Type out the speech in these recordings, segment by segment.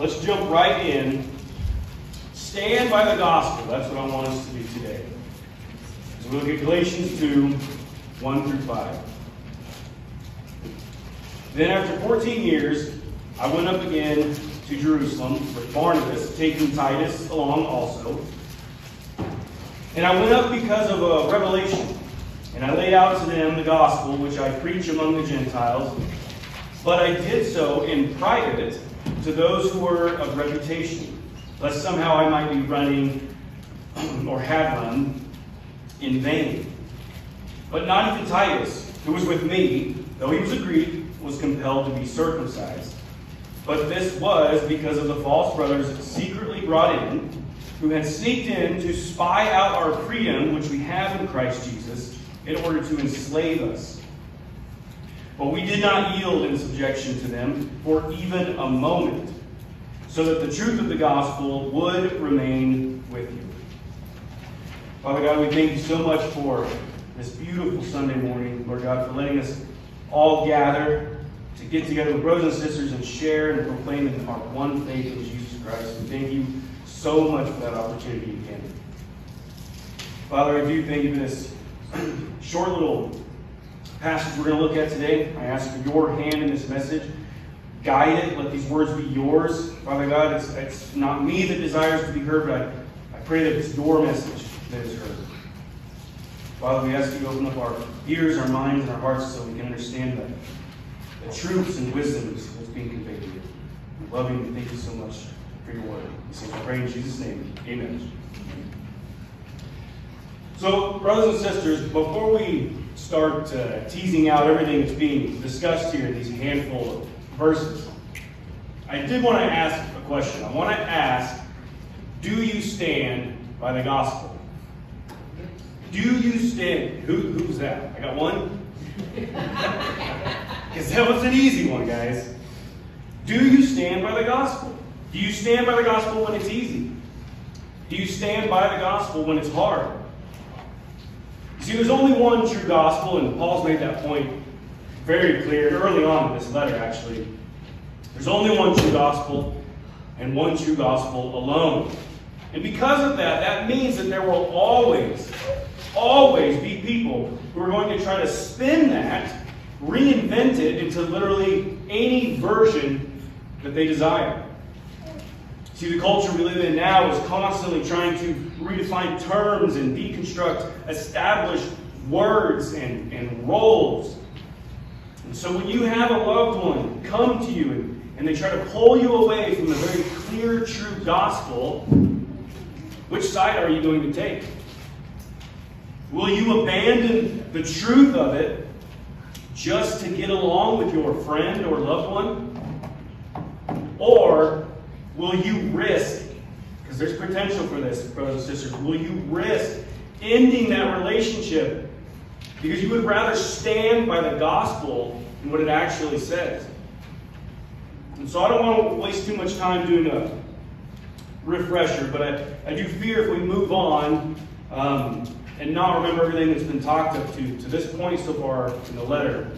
let's jump right in. Stand by the gospel. That's what I want us to do today. So we look at Galatians 2, 1 through 5. Then after 14 years, I went up again to Jerusalem with Barnabas, taking Titus along also. And I went up because of a revelation, and I laid out to them the gospel which I preach among the Gentiles. But I did so in private to those who were of reputation, lest somehow I might be running or had run in vain. But not even Titus, who was with me, though he was a Greek, was compelled to be circumcised. But this was because of the false brothers secretly brought in, who had sneaked in to spy out our freedom which we have in Christ Jesus, in order to enslave us. But we did not yield in subjection to them for even a moment, so that the truth of the gospel would remain with you. Father God, we thank you so much for this beautiful Sunday morning, Lord God, for letting us all gather to get together with brothers and sisters and share and proclaim our one faith in Jesus Christ. And thank you so much for that opportunity again. Father, I do thank you for this short little passage we're going to look at today. I ask for your hand in this message. Guide it. Let these words be yours. Father God, it's not me that desires to be heard, but I pray that it's your message that is heard. Father, we ask you to open up our ears, our minds, and our hearts so we can understand the truths and wisdoms that's being conveyed here. We love you and thank you so much for your word. We say, I pray in Jesus' name. Amen. So, brothers and sisters, before we start teasing out everything that's being discussed here in these handful of verses, I did want to ask a question. I want to ask, do you stand by the gospel? Do you stand? Who's that? I got one? Because that was an easy one, guys. Do you stand by the gospel? Do you stand by the gospel when it's easy? Do you stand by the gospel when it's hard? You see, there's only one true gospel, and Paul's made that point very clear early on in this letter, actually. There's only one true gospel, and one true gospel alone. And because of that, that means that there will always be people who are going to try to spin that, reinvent it into literally any version that they desire. See, the culture we live in now is constantly trying to redefine terms and deconstruct established words and roles. And so when you have a loved one come to you and they try to pull you away from the very clear, true gospel, which side are you going to take? Will you abandon the truth of it just to get along with your friend or loved one? Or will you risk, because there's potential for this, brothers and sisters, will you risk ending that relationship because you would rather stand by the gospel than what it actually says? And so I don't want to waste too much time doing a refresher, but I do fear if we move on and not remember everything that's been talked up to this point so far in the letter,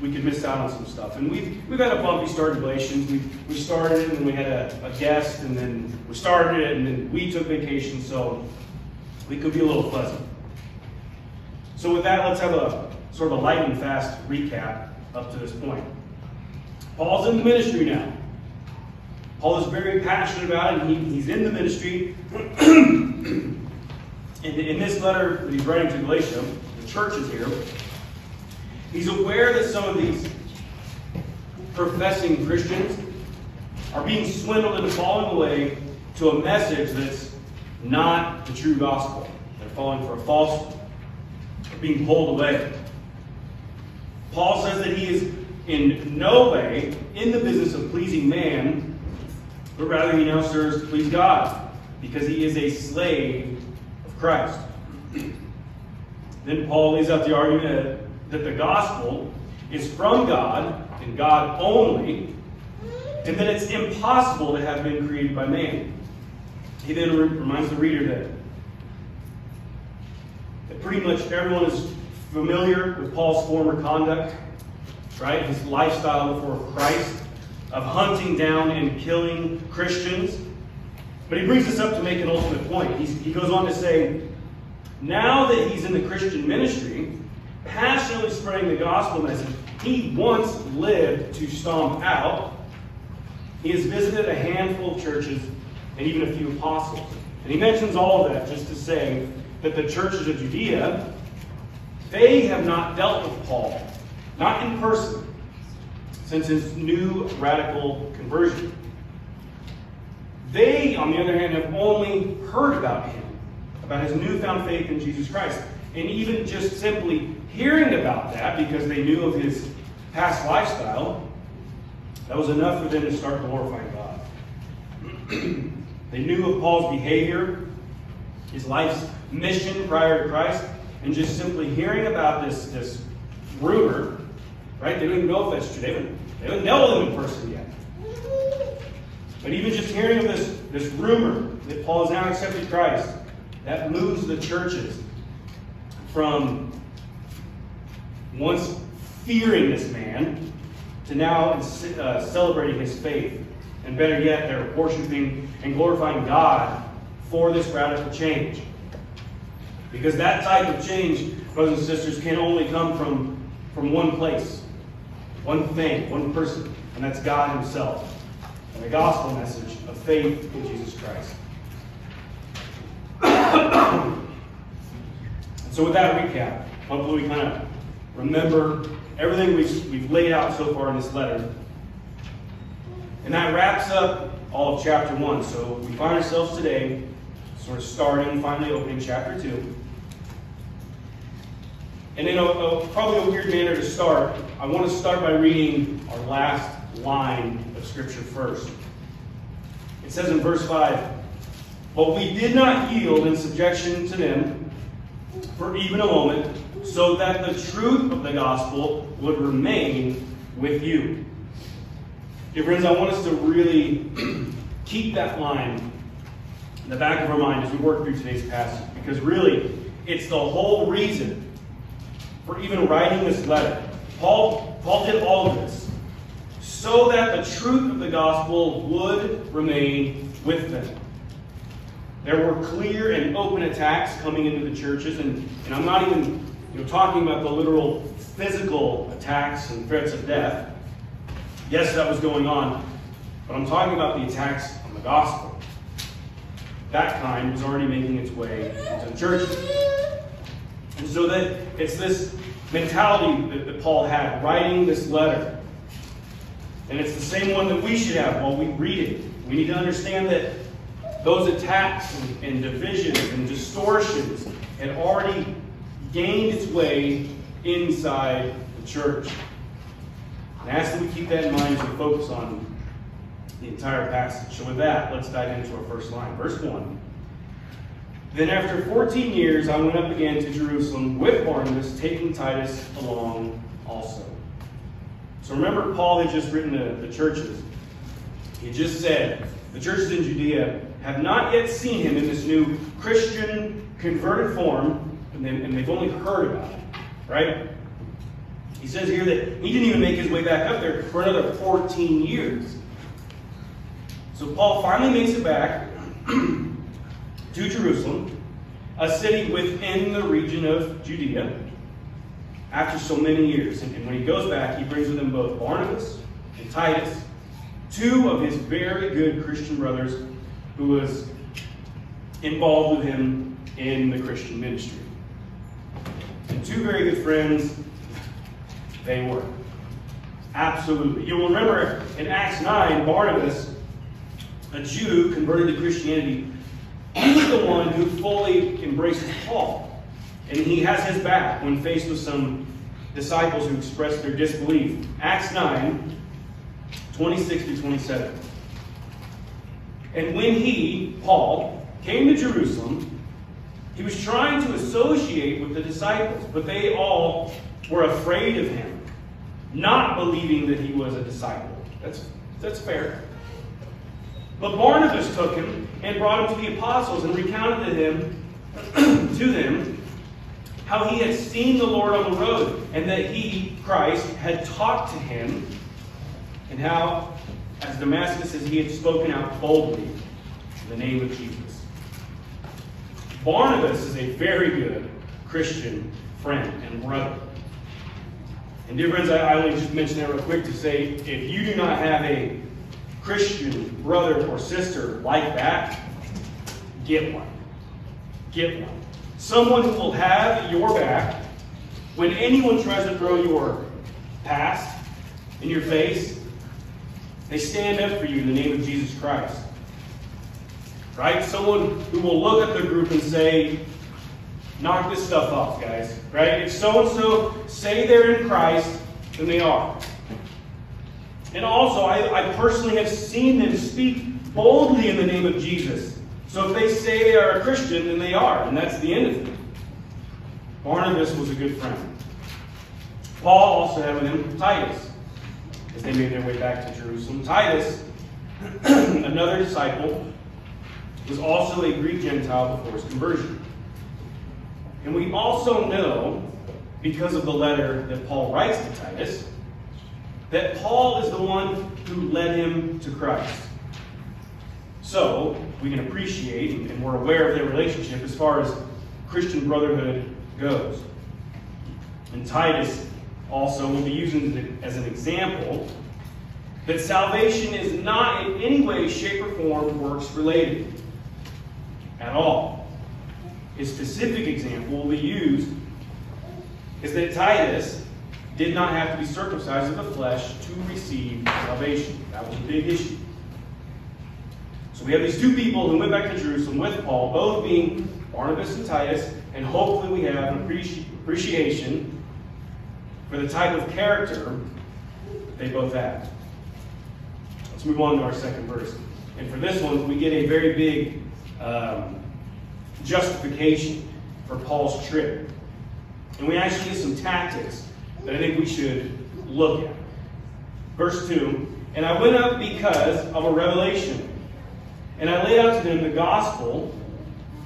we could miss out on some stuff. And we've had a bumpy start in Galatians. We started it, and then we had a guest, and then we started it, and then we took vacation, so we could be a little fuzzy. So with that, let's have a sort of a light and fast recap up to this point. Paul's in the ministry now. Paul is very passionate about it, and he's in the ministry. In this letter that he's writing to Galatia, the church is here. He's aware that some of these professing Christians are being swindled into falling away to a message that's not the true gospel. They're falling for a false one. They're being pulled away. Paul says that he is in no way in the business of pleasing man, but rather he now serves to please God, because he is a slave of Christ. Then Paul lays out the argument that the gospel is from God and God only, and that it's impossible to have been created by man. He then reminds the reader that pretty much everyone is familiar with Paul's former conduct, right? His lifestyle before Christ. of hunting down and killing Christians. But he brings us up to make an ultimate point. He goes on to say, now that he's in the Christian ministry, passionately spreading the gospel message he once lived to stomp out, he has visited a handful of churches and even a few apostles. And he mentions all of that just to say that the churches of Judea, they have not dealt with Paul, not in person, since his new radical conversion. They, on the other hand, have only heard about him, about his newfound faith in Jesus Christ. And even just simply hearing about that, because they knew of his past lifestyle, that was enough for them to start glorifying God. They knew of Paul's behavior, his life's mission prior to Christ, and just simply hearing about this rumor, right? They don't even know if that's true. They haven't dealt with him in person yet. But even just hearing of this rumor that Paul has now accepted Christ, that moves the churches from once fearing this man to now celebrating his faith. And better yet, they're worshiping and glorifying God for this radical change. Because that type of change, brothers and sisters, can only come from one place, one thing, one person, and that's God himself. And the gospel message of faith in Jesus Christ. So with that recap, hopefully we kind of remember everything we've laid out so far in this letter. And that wraps up all of chapter 1. So we find ourselves today sort of finally opening chapter 2. And in probably a weird manner to start, I want to start by reading our last line of Scripture first. It says in verse 5, "But we did not yield in subjection to them for even a moment, so that the truth of the gospel would remain with you." Dear friends, I want us to really keep that line in the back of our mind as we work through today's passage, because really, it's the whole reason for even writing this letter. Paul did all of this so that the truth of the gospel would remain with them. There were clear and open attacks coming into the churches, and I'm not even talking about the literal physical attacks and threats of death. Yes, that was going on, but I'm talking about the attacks on the gospel. That kind was already making its way into the churches. And so that it's this mentality that Paul had writing this letter. And it's the same one that we should have while we read it. We need to understand that those attacks and divisions and distortions had already gained its way inside the church. And I ask that we keep that in mind as we focus on the entire passage. So with that, let's dive into our first line. Verse 1. "Then after 14 years, I went up again to Jerusalem with Barnabas, taking Titus along also." So remember, Paul had just written to the churches. He just said, the churches in Judea have not yet seen him in this new Christian converted form, and they've only heard about it, right? He says here that he didn't even make his way back up there for another 14 years. So Paul finally makes it back to Jerusalem, a city within the region of Judea, after so many years. And when he goes back, he brings with him both Barnabas and Titus, two of his very good Christian brothers who was involved with him in the Christian ministry. And two very good friends they were. Absolutely. You will remember in Acts 9, Barnabas, a Jew converted to Christianity, he was the one who fully embraces Paul. And he has his back when faced with some disciples who expressed their disbelief. Acts 9, 26 to 27. "And when he, Paul, came to Jerusalem, he was trying to associate with the disciples, but they all were afraid of him, not believing that he was a disciple." That's fair. "But Barnabas took him and brought him to the apostles and recounted to them how he had seen the Lord on the road, and that he, Christ, had talked to him, and how as Damascus as he had spoken out boldly in the name of Jesus. Barnabas is a very good Christian friend and brother. And dear friends, I only just mention that real quick to say, if you do not have a Christian brother or sister like that, get one. Get one. Someone who will have your back when anyone tries to throw your past in your face. They stand up for you in the name of Jesus Christ. Right? Someone who will look at the group and say, knock this stuff off, guys. Right? If so-and-so say they're in Christ, then they are. And also, I personally have seen them speak boldly in the name of Jesus. So if they say they are a Christian, then they are. And that's the end of it. Barnabas was a good friend. Paul also had with him Titus, as they made their way back to Jerusalem. Titus, another disciple, was also a Greek Gentile before his conversion. And we also know, because of the letter that Paul writes to Titus, that Paul is the one who led him to Christ. So, we can appreciate and we're aware of their relationship as far as Christian brotherhood goes. And Titus also will be using as an example that salvation is not in any way, shape, or form works related at all. His specific example will be used is that Titus did not have to be circumcised of the flesh to receive salvation. That was a big issue. So we have these two people who went back to Jerusalem with Paul, both being Barnabas and Titus, and hopefully we have an appreciation for the type of character they both had. Let's move on to our second verse. And for this one, we get a very big justification for Paul's trip. And we actually get some tactics that I think we should look at. Verse 2, and I went up because of a revelation, and I laid out to them the gospel,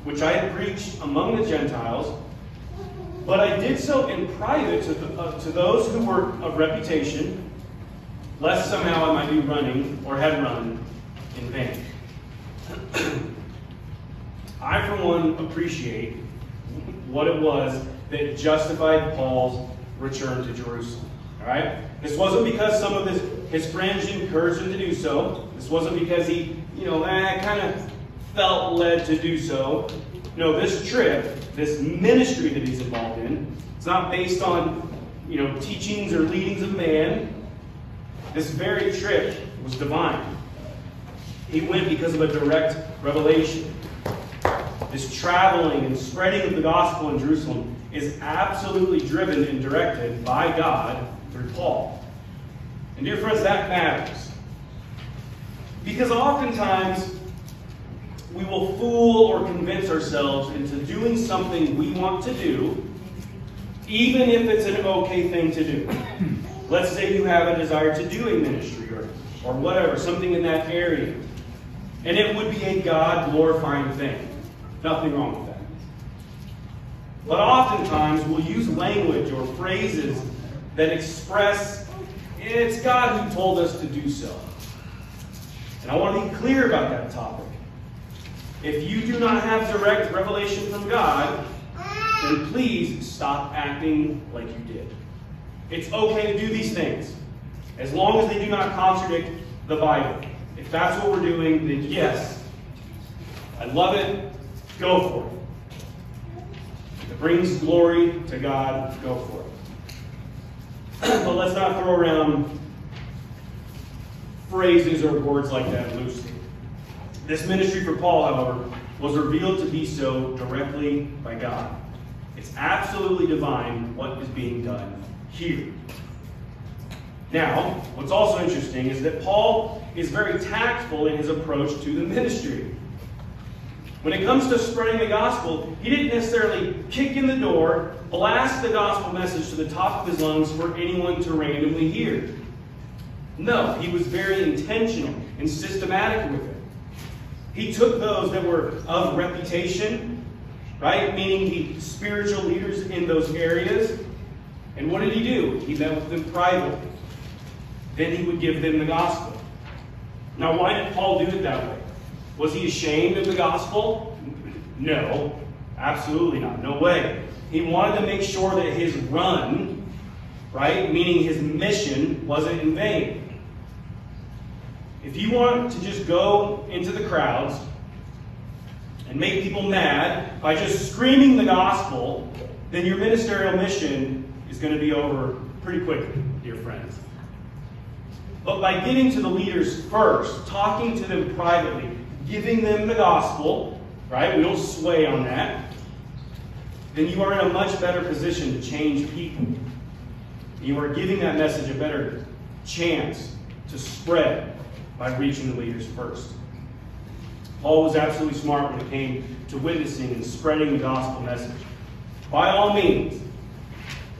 which I had preached among the Gentiles, but I did so in private to those who were of reputation, lest somehow I might be running or had run in vain. I, for one, appreciate what it was that justified Paul's return to Jerusalem. All right? This wasn't because some of his friends encouraged him to do so. This wasn't because he, kind of felt led to do so. No, this trip, this ministry that he's involved in, it's not based on, teachings or leadings of man. This very trip was divine. He went because of a direct revelation. This traveling and spreading of the gospel in Jerusalem is absolutely driven and directed by God through Paul. And dear friends, that matters. Because oftentimes we will fool or convince ourselves into doing something we want to do, even if it's an okay thing to do. Let's say you have a desire to do a ministry or whatever, something in that area. And it would be a God-glorifying thing. Nothing wrong with that. But oftentimes we'll use language or phrases that express it's God who told us to do so. And I want to be clear about that topic. If you do not have direct revelation from God, then please stop acting like you did. It's okay to do these things, as long as they do not contradict the Bible. If that's what we're doing, then yes, I love it. Go for it. If it brings glory to God, go for it. But let's not throw around phrases or words like that loosely. This ministry for Paul, however, was revealed to be so directly by God. It's absolutely divine what is being done here. Now, what's also interesting is that Paul is very tactful in his approach to the ministry. When it comes to spreading the gospel, he didn't necessarily kick in the door, blast the gospel message to the top of his lungs for anyone to randomly hear. No, he was very intentional and systematic with it. He took those that were of reputation, right? Meaning the spiritual leaders in those areas. And what did he do? He met with them privately. Then he would give them the gospel. Now, why did Paul do it that way? Was he ashamed of the gospel? No, absolutely not. No way. He wanted to make sure that his run, right, meaning his mission, wasn't in vain. If you want to just go into the crowds and make people mad by just screaming the gospel, then your ministerial mission is going to be over pretty quickly, dear friends. But by getting to the leaders first, talking to them privately, giving them the gospel, right? We don't sway on that. Then you are in a much better position to change people. You are giving that message a better chance to spread by reaching the leaders first. Paul was absolutely smart when it came to witnessing and spreading the gospel message. By all means,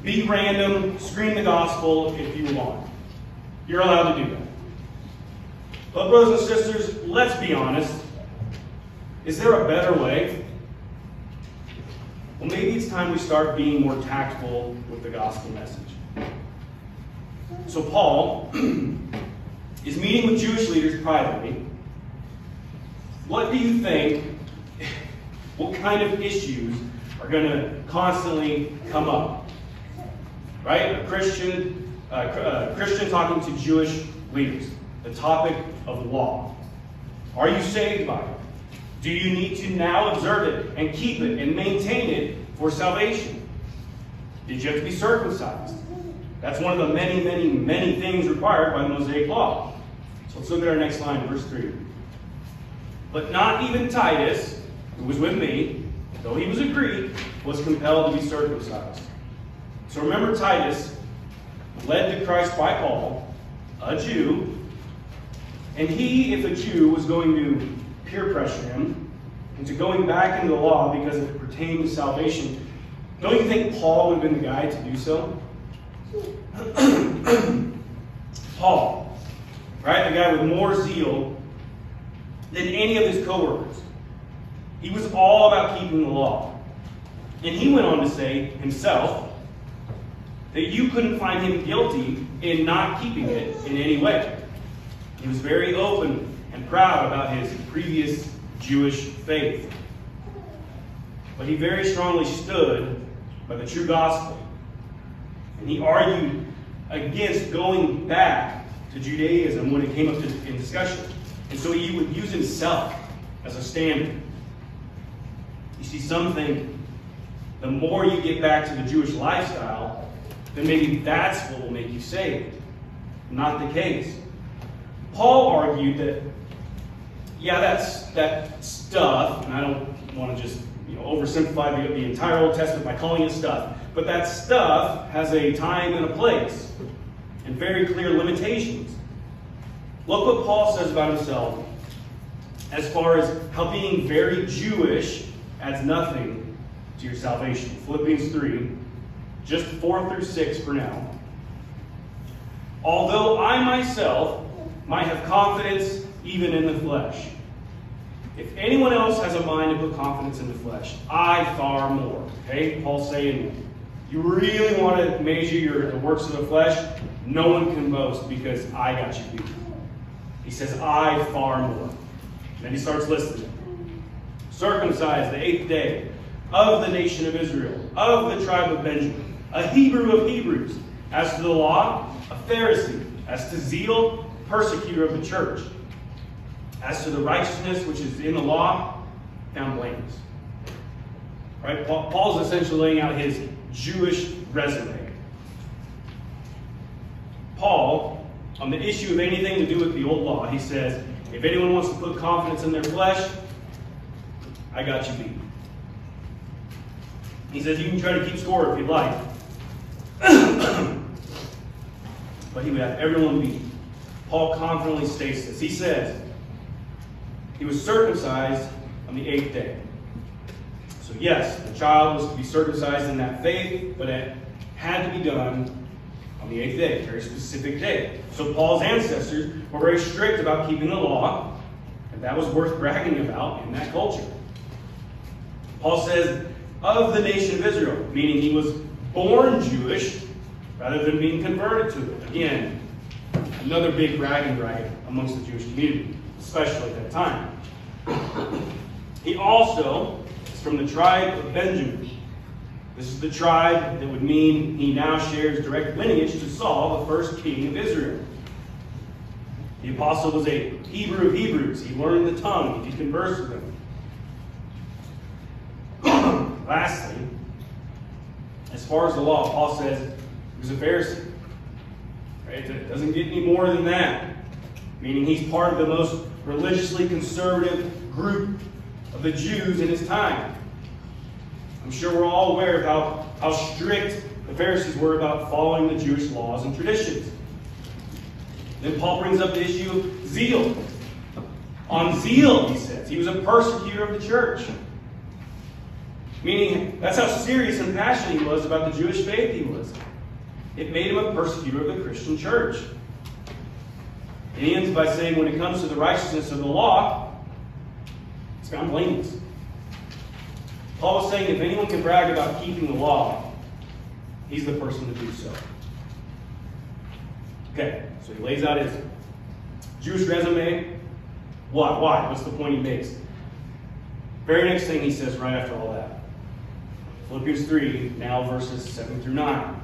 be random, scream the gospel if you want. You're allowed to do that. But brothers and sisters, let's be honest. Is there a better way? Well, maybe it's time we start being more tactful with the gospel message. So Paul is meeting with Jewish leaders privately. What do you think, what kind of issues are going to constantly come up? Right? A Christian talking to Jewish leaders. The topic of law. Are you saved by it? Do you need to now observe it and keep it and maintain it for salvation? Did you have to be circumcised? That's one of the many, many, many things required by the Mosaic Law. So let's look at our next line, verse 3. But not even Titus, who was with me, though he was a Greek, was compelled to be circumcised. So remember, Titus led to Christ by Paul, a Jew, and he, if a Jew, was going to peer pressure him into going back into the law because it pertained to salvation. Don't you think Paul would have been the guy to do so? Paul, right? The guy with more zeal than any of his co-workers. He was all about keeping the law. And he went on to say himself that you couldn't find him guilty in not keeping it in any way. He was very open and proud about his previous Jewish faith. But he very strongly stood by the true gospel. And he argued against going back to Judaism when it came up in discussion. And so he would use himself as a standard. You see, some think the more you get back to the Jewish lifestyle, then maybe that's what will make you saved. Not the case. Paul argued that, yeah, that stuff, and I don't want to just oversimplify the entire Old Testament by calling it stuff, but that stuff has a time and a place and very clear limitations. Look what Paul says about himself as far as how being very Jewish adds nothing to your salvation. Philippians 3, just 4 through 6 for now. Although I myself might have confidence even in the flesh. If anyone else has a mind to put confidence in the flesh, I far more. Okay? Paul's saying, you really want to measure the works of the flesh? No one can boast because I got you beat. He says, I far more. And then he starts listing. Circumcised the 8th day, of the nation of Israel, of the tribe of Benjamin, a Hebrew of Hebrews, as to the law, a Pharisee, as to zeal, persecutor of the church. As to the righteousness which is in the law, found blameless. Right? Paul's essentially laying out his Jewish resume. Paul, on the issue of anything to do with the old law, he says, if anyone wants to put confidence in their flesh, I got you beat. He says you can try to keep score if you'd like. But he would have everyone beat. Paul confidently states this. He says, he was circumcised on the 8th day. So yes, the child was to be circumcised in that faith, but it had to be done on the 8th day, a very specific day. So Paul's ancestors were very strict about keeping the law, and that was worth bragging about in that culture. Paul says, of the nation of Israel, meaning he was born Jewish rather than being converted to it. Again, Another big bragging right amongst the Jewish community, especially at that time. He also is from the tribe of Benjamin. This is the tribe that would mean he now shares direct lineage to Saul, the first king of Israel. The apostle was a Hebrew of Hebrews. He learned the tongue. He could converse with them. Lastly, as far as the law, Paul says he was a Pharisee. Right? It doesn't get any more than that. Meaning he's part of the most religiously conservative group of the Jews in his time. I'm sure we're all aware of how strict the Pharisees were about following the Jewish laws and traditions. Then Paul brings up the issue of zeal. On zeal, he says, he was a persecutor of the church. Meaning, that's how serious and passionate he was about the Jewish faith he was. It made him a persecutor of the Christian church. And he ends by saying, when it comes to the righteousness of the law, it's found blameless. Paul was saying if anyone can brag about keeping the law, he's the person to do so. Okay, so he lays out his Jewish resume. Why? What's the point he makes? Very next thing he says right after all that. Philippians 3, now verses 7 through 9.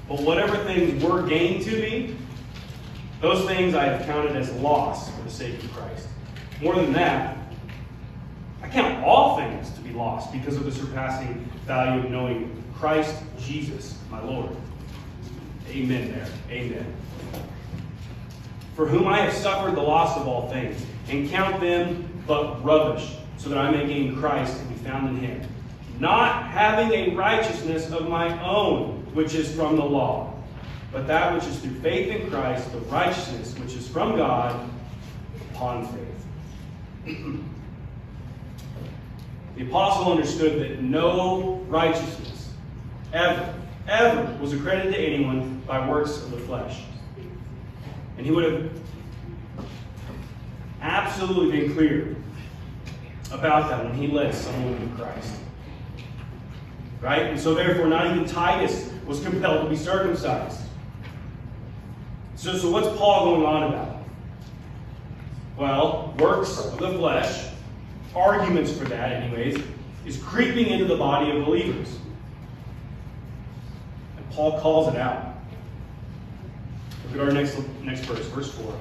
But whatever things were gained to me, those things I have counted as loss for the sake of Christ. More than that, I count all things to be lost because of the surpassing value of knowing Christ Jesus, my Lord. Amen there. Amen. For whom I have suffered the loss of all things, and count them but rubbish, so that I may gain Christ and be found in him, not having a righteousness of my own, which is from the law, but that which is through faith in Christ, the righteousness which is from God upon faith. The apostle understood that no righteousness ever was accredited to anyone by works of the flesh. And he would have absolutely been clear about that when he led someone to Christ. Right? And so therefore, not even Titus was compelled to be circumcised. So what's Paul going on about? Well, works of the flesh, arguments for that anyways, is creeping into the body of believers. And Paul calls it out. Look at our next verse, verse 4.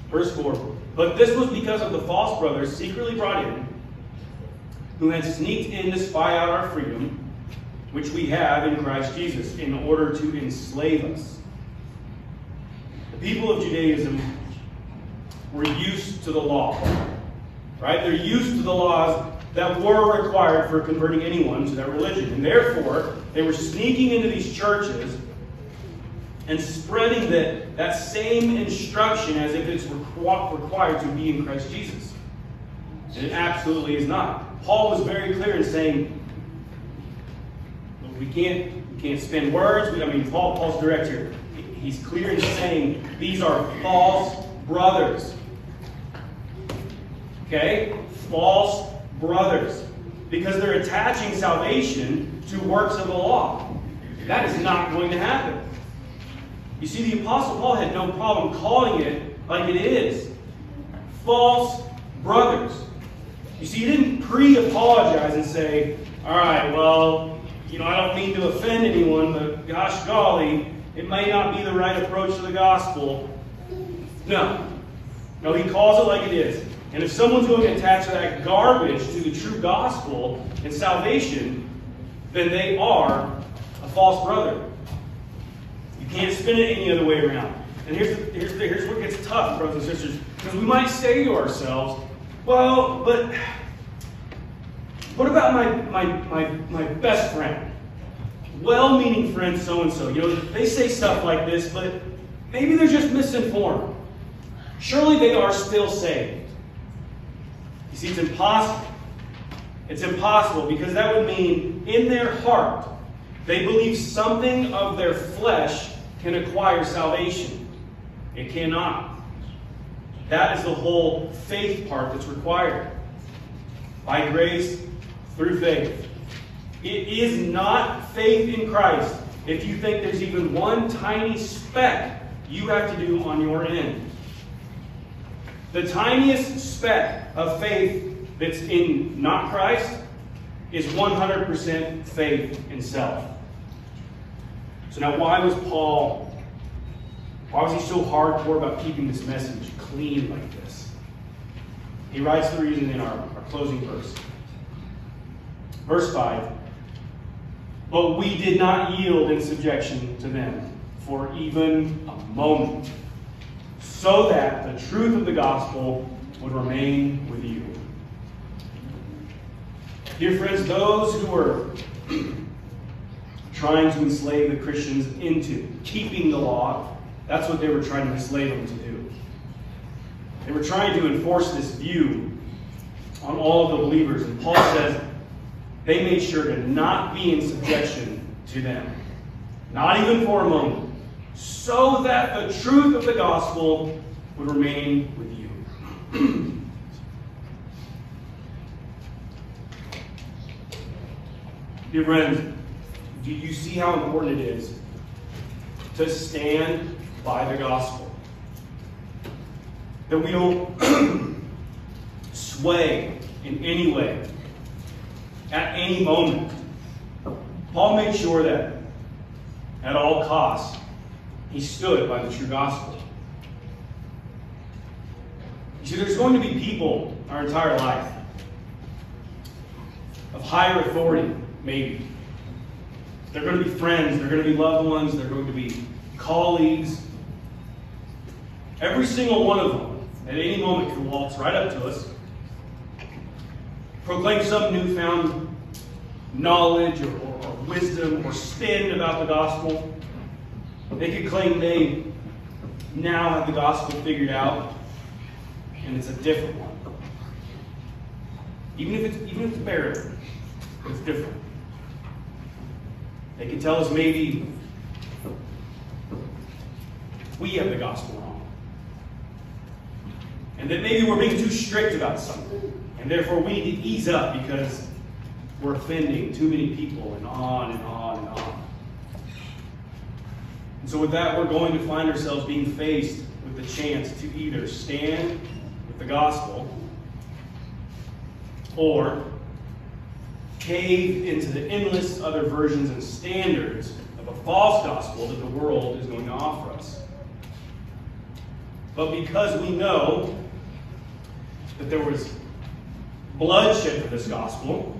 Verse 4. But this was because of the false brothers secretly brought in, who had sneaked in to spy out our freedom, which we have in Christ Jesus, in order to enslave us. The people of Judaism were used to the law. Right? They're used to the laws that were required for converting anyone to their religion. And therefore, they were sneaking into these churches and spreading that same instruction as if it's required to be in Christ Jesus. And it absolutely is not. Paul was very clear in saying, we can't spin words. Paul's direct here. He's clear in saying these are false brothers. Okay? False brothers. Because they're attaching salvation to works of the law. That is not going to happen. You see, the Apostle Paul had no problem calling it like it is. False brothers. You see, he didn't pre-apologize and say, all right, well, I don't mean to offend anyone, but gosh golly, it may not be the right approach to the gospel. No, he calls it like it is. And if someone's going to attach that garbage to the true gospel and salvation, then they are a false brother. You can't spin it any other way around. And here's what gets tough, brothers and sisters. Because we might say to ourselves, well, but what about my best friend? Well-meaning friend so-and-so. They say stuff like this, but maybe they're just misinformed. Surely they are still saved. You see, it's impossible. It's impossible because that would mean in their heart they believe something of their flesh can acquire salvation. It cannot. That is the whole faith part that's required. By grace, through faith. It is not faith in Christ if you think there's even one tiny speck you have to do on your end. The tiniest speck of faith that's in not Christ is 100% faith in self. So now why was he so hardcore about keeping this message clean like this? He writes the reason in our closing verse. Verse 5. But we did not yield in subjection to them for even a moment, so that the truth of the gospel would remain with you. Dear friends, those who were trying to enslave the Christians into keeping the law, that's what they were trying to enslave them to do. They were trying to enforce this view on all of the believers. And Paul says they made sure to not be in subjection to them, not even for a moment, so that the truth of the gospel would remain with you. Dear friends, do you see how important it is to stand by the gospel? That we don't sway in any way, at any moment. Paul made sure that at all costs, he stood by the true gospel. You see, there's going to be people our entire life of higher authority, maybe. They're going to be friends, they're going to be loved ones, they're going to be colleagues. Every single one of them, at any moment, can waltz right up to us, proclaim some newfound knowledge or wisdom or spin about the gospel. They could claim they now have the gospel figured out, and it's a different one. Even if it's barely, it's different. They can tell us maybe we have the gospel wrong, and that maybe we're being too strict about something, and therefore we need to ease up because we're offending too many people, and on and on and on. And so with that, we're going to find ourselves being faced with the chance to either stand with the gospel or cave into the endless other versions and standards of a false gospel that the world is going to offer us. But because we know that there was bloodshed for this gospel,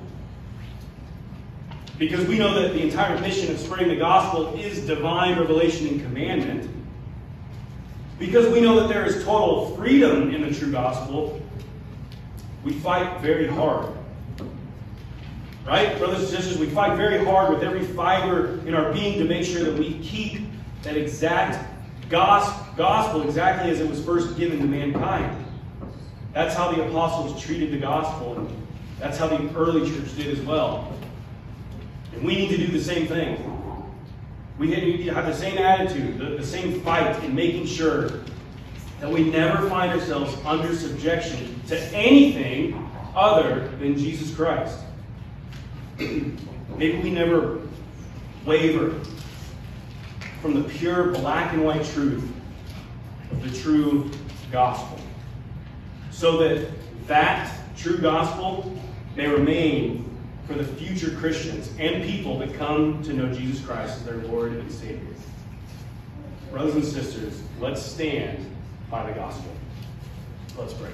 because we know that the entire mission of spreading the gospel is divine revelation and commandment, because we know that there is total freedom in the true gospel, we fight very hard. Right? Brothers and sisters, we fight very hard with every fiber in our being to make sure that we keep that exact gospel exactly as it was first given to mankind. That's how the apostles treated the gospel, and that's how the early church did as well. And we need to do the same thing. We need to have the same attitude, the same fight in making sure that we never find ourselves under subjection to anything other than Jesus Christ. Maybe we never waver from the pure black and white truth of the true gospel, so that that true gospel may remain for the future Christians and people that come to know Jesus Christ as their Lord and Savior. Brothers and sisters, let's stand by the gospel. Let's pray.